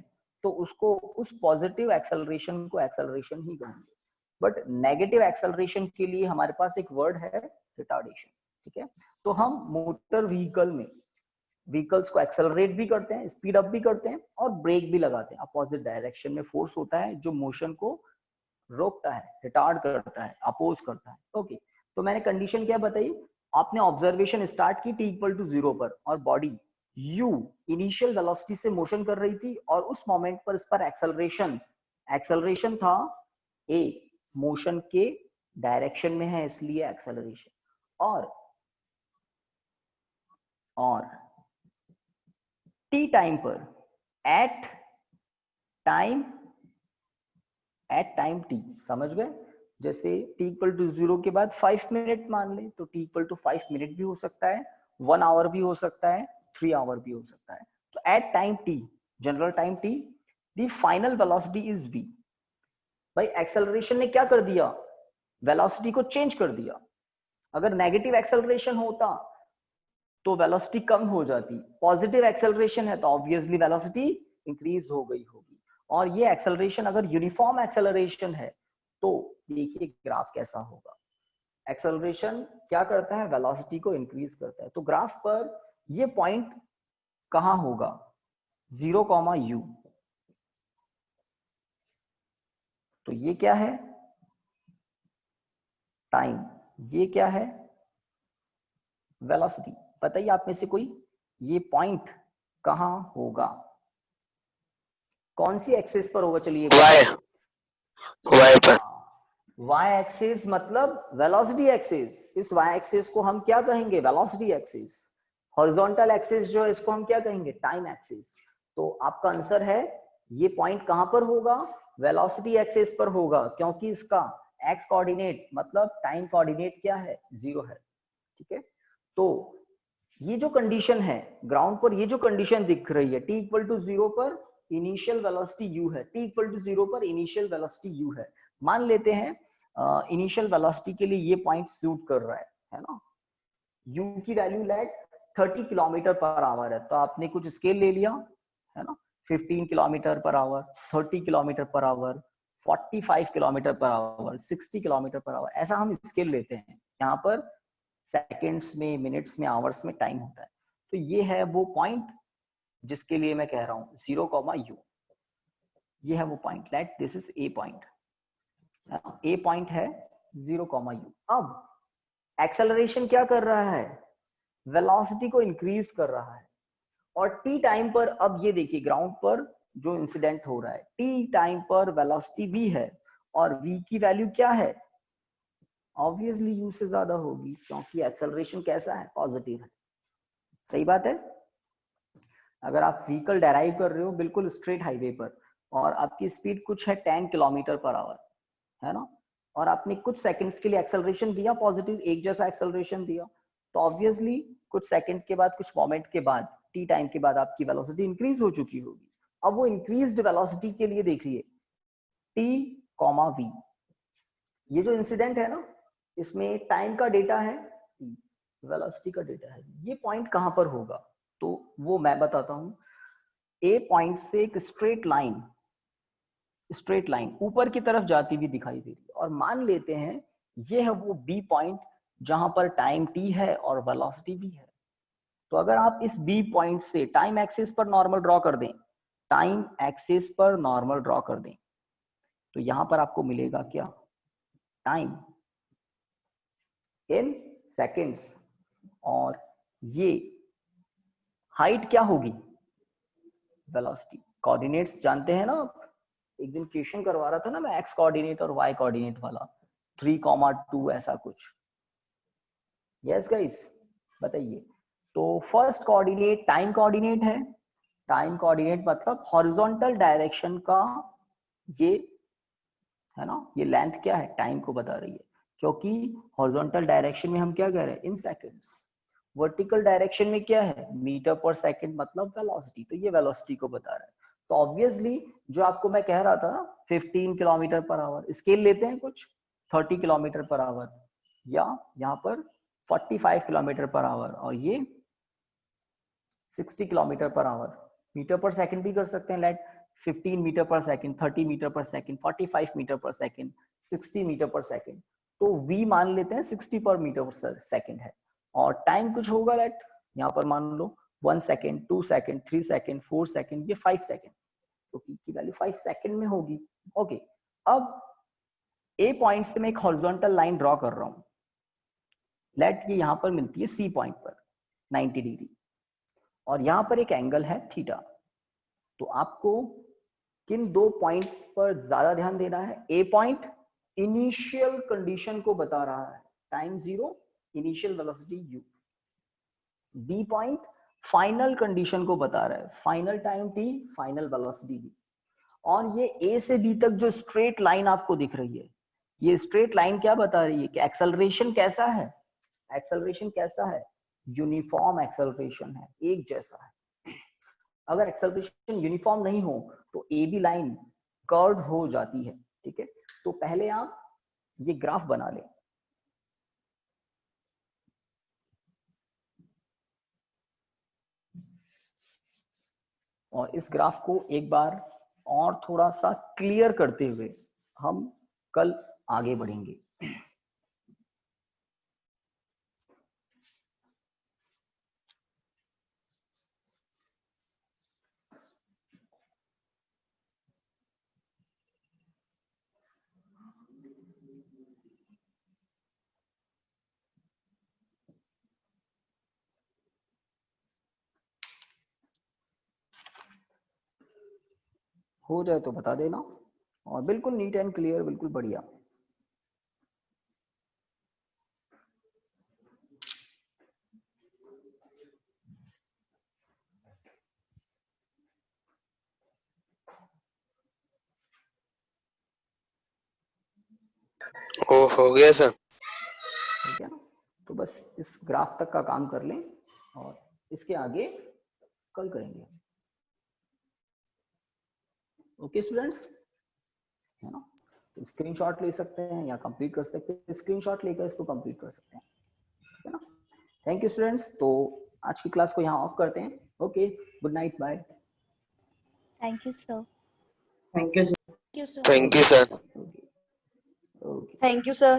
तो उसको, उस पॉजिटिव एक्सेलरेशन को एक्सेलरेशन ही कहेंगे। बट नेगेटिव एक्सेलरेशन के लिए हमारे पास एक वर्ड है, रिटार्डेशन, ठीक है। तो हम मोटर व्हीकल में व्हीकल्स को एक्सेलरेट भी करते हैं, स्पीड अप भी करते हैं और ब्रेक भी लगाते हैं। अपोजिट डायरेक्शन में फोर्स होता है जो मोशन को रोकता है, रिटार्ड करता है, अपोज करता है। ओके, तो मैंने कंडीशन क्या बताई, आपने ऑब्जर्वेशन स्टार्ट की t इक्वल टू 0 पर और बॉडी u इनिशियल वेलोसिटी से मोशन कर रही थी और उस मोमेंट पर इस पर एक्सेलरेशन था a, मोशन के डायरेक्शन में है इसलिए एक्सेलरेशन। और t टाइम पर, एट टाइम t, समझ गए? जैसे t इक्वल टू 0 के बाद 5 मिनट मान ले तो t इक्वल टू 5 मिनट भी हो सकता है, 1 आवर भी हो सकता है, 3 आवर भी हो सकता है। तो at time t, general time t, the final velocity is v। भाई एक्सेलरेशन ने क्या कर दिया, वेलोसिटी को चेंज कर दिया। अगर नेगेटिव एक्सेलरेशन होता तो वेलोसिटी कम हो जाती, पॉजिटिव एक्सेलरेशन है तो ऑब्वियसली वेलोसिटी इंक्रीज हो गई होगी। और ये एक्सेलरेशन अगर यूनिफॉर्म एक्सेलरेशन है तो देखिए ग्राफ कैसा होगा। एक्सेलरेशन क्या करता है, वेलोसिटी को इंक्रीज करता है। तो ग्राफ पर ये पॉइंट कहां होगा, 0, u। तो ये क्या है, टाइम, ये क्या है, वेलोसिटी। बताइए आप में से कोई, ये पॉइंट कहां होगा, कौन सी एक्सिस पर होगा? चलिए y पर। y एक्सिस मतलब वेलोसिटी एक्सिस। इस y एक्सिस को हम क्या कहेंगे, वेलोसिटी एक्सिस। हॉरिजॉन्टल एक्सिस जो है इसको हम क्या कहेंगे, टाइम एक्सिस। तो आपका आंसर है ये पॉइंट कहां पर होगा, वेलोसिटी एक्सिस पर होगा, क्योंकि इसका x कोऑर्डिनेट मतलब टाइम कोऑर्डिनेट क्या है, 0 है, ठीक है। तो ये जो कंडीशन है ग्राउंड पर, ये जो कंडीशन दिख रही है t इक्वल टू 0 पर इनिशियल वेलोसिटी u है, t इक्वल टू 0 पर इनिशियल वेलोसिटी u है। मान लेते हैं इनिशियल वेलोसिटी के लिए ये पॉइंट सूट कर रहा है ना। u की value let 30 kilometre per hour है, तो आपने कुछ स्केल ले लिया है ना, 15 kilometre per our, 30 kilometre per our, 45 kilometre per our, 60 kilometre per our, ऐसा हम स्केल लेते हैं। यहाँ पर सेकंड्स में, मिनट्स में, आवर्स में टाइम होता है। तो ये है वो पॉइंट जिसके लिए मैं कह रहा हूँ 0, u। ये है वो point, late this is a point, a point है 0, u। अब एक्सेलरेशन क्या कर रहा है, वेलोसिटी को इंक्रीज कर रहा है। और t टाइम पर, अब ये देखिए ग्राउंड पर जो इंसिडेंट हो रहा है, t टाइम पर वेलोसिटी v है और v की वैल्यू क्या है, ऑब्वियसली u से ज्यादा होगी क्योंकि एक्सेलरेशन कैसा है, पॉजिटिव है। सही बात है। अगर आप व्हीकल ड्राइव कर रहे हो बिल्कुल स्ट्रेट हाईवे पर और आपकी स्पीड कुछ है 10 किलोमीटर पर आवर, है ना, और आपने कुछ सेकंड्स के लिए एक्सेलरेशन दिया पॉजिटिव, एक जैसा एक्सेलरेशन दिया, तो ऑब्वियसली कुछ सेकंड के बाद, कुछ मोमेंट के बाद, टी टाइम के बाद आपकी वेलोसिटी इंक्रीज हो चुकी होगी। अब वो इंक्रीज्ड वेलोसिटी के लिए देखिए t, v, ये जो इंसिडेंट है ना, इसमें टाइम का डेटा है, वेलोसिटी का डेटा है, ये पॉइंट कहां पर होगा, तो वो मैं बताता हूं। ए पॉइंट से एक स्ट्रेट लाइन ऊपर की तरफ जाती हुई दिखाई दे रही है, और मान लेते हैं ये है वो बी पॉइंट जहां पर टाइम टी है और वेलोसिटी भी है। तो अगर आप इस बी पॉइंट से टाइम एक्सिस पर नॉर्मल ड्रॉ कर दें, टाइम एक्सिस पर नॉर्मल ड्रॉ कर दें, तो यहां पर आपको मिलेगा क्या, टाइम इन सेकेंड्स, और ये हाइट क्या होगी, वेलोसिटी। कोऑर्डिनेट्स जानते हैं ना आप, एक दिन क्वेश्चन करवा रहा था ना मैं, एक्स कोऑर्डिनेट और वाई कोऑर्डिनेट वाला, 3,2 ऐसा कुछ। यस गाइस, बताइए। तो फर्स्ट कोऑर्डिनेट टाइम कोऑर्डिनेट है, टाइम कोऑर्डिनेट मतलब हॉरिजॉन्टल डायरेक्शन का ये है ना, ये लेंथ क्या है, टाइम को बता रही है, क्योंकि हॉरिजॉन्टल डायरेक्शन में हम क्या कह रहे हैं, इन सेकंड्स। वर्टिकल डायरेक्शन में क्या है, मीटर पर सेकंड मतलब वेलोसिटी, तो ये वेलोसिटी को बता रहा है। तो ऑब्वियसली जो आपको मैं कह रहा था ना 15 किलोमीटर पर आवर, स्केल लेते हैं कुछ 30 किलोमीटर पर आवर, या यहाँ पर 45 किलोमीटर पर आवर, और ये 60 किलोमीटर पर आवर। मीटर पर सेकंड भी कर सकते हैं, लेट 15 मीटर पर सेकंड, 30 मीटर पर सेकंड, 45 मीटर पर सेकंड, 60 मीटर पर सेकंड। तो v मान लेते हैं 60 पर मीटर पर सेकंड है, और टाइम कुछ होगा, लेट यहाँ पर मान लो 1 सेकंड, 2 सेकंड, 3 सेकंड, 4 सेकंड, ये 5 सेकंड, तो p की वैल्यू 5 सेकंड में होगी। ओके, अब a पॉइंट से मैं एक हॉरिजॉन्टल लाइन ड्रॉ कर रहा हूं, लेट ये यहां पर मिलती है c पॉइंट पर 90 डिग्री, और यहां पर एक एंगल है थीटा। तो आपको किन दो पॉइंट पर ज्यादा ध्यान देना है, a पॉइंट इनिशियल कंडीशन को बता रहा है, time 0, initial velocity u। b point final condition को बता रहा है, final time t, final velocity v। और ये a से b तक जो स्ट्रेट लाइन आपको दिख रही है, ये स्ट्रेट लाइन क्या बता रही है कि एक्सेलरेशन कैसा है, एक्सेलरेशन कैसा है, यूनिफॉर्म एक्सेलरेशन है, एक जैसा है। अगर एक्सेलरेशन यूनिफॉर्म नहीं हो तो ए बी लाइन कर्व हो जाती है, ठीक है। तो पहले आप ये ग्राफ बना लें, और इस ग्राफ को एक बार और थोड़ा सा क्लियर करते हुए हम कल आगे बढ़ेंगे। हो जाए तो बता देना, और बिल्कुल नीट एंड क्लियर, बिल्कुल बढ़िया। ओ हो गया सर। ठीक है ना, तो बस इस ग्राफ तक का काम कर लें, और इसके आगे कल करेंगे। ओके स्टूडेंट्स, है ना, तो स्क्रीनशॉट ले सकते हैं या कंप्लीट कर सकते हैं, स्क्रीनशॉट लेकर इसको कंप्लीट कर सकते हैं, ठीक है ना। थैंक यू स्टूडेंट्स, तो आज की क्लास को यहाँ ऑफ करते हैं। Okay, good night, bye. Thank you, sir. Thank you sir. Thank you sir. Okay, Thank you, sir.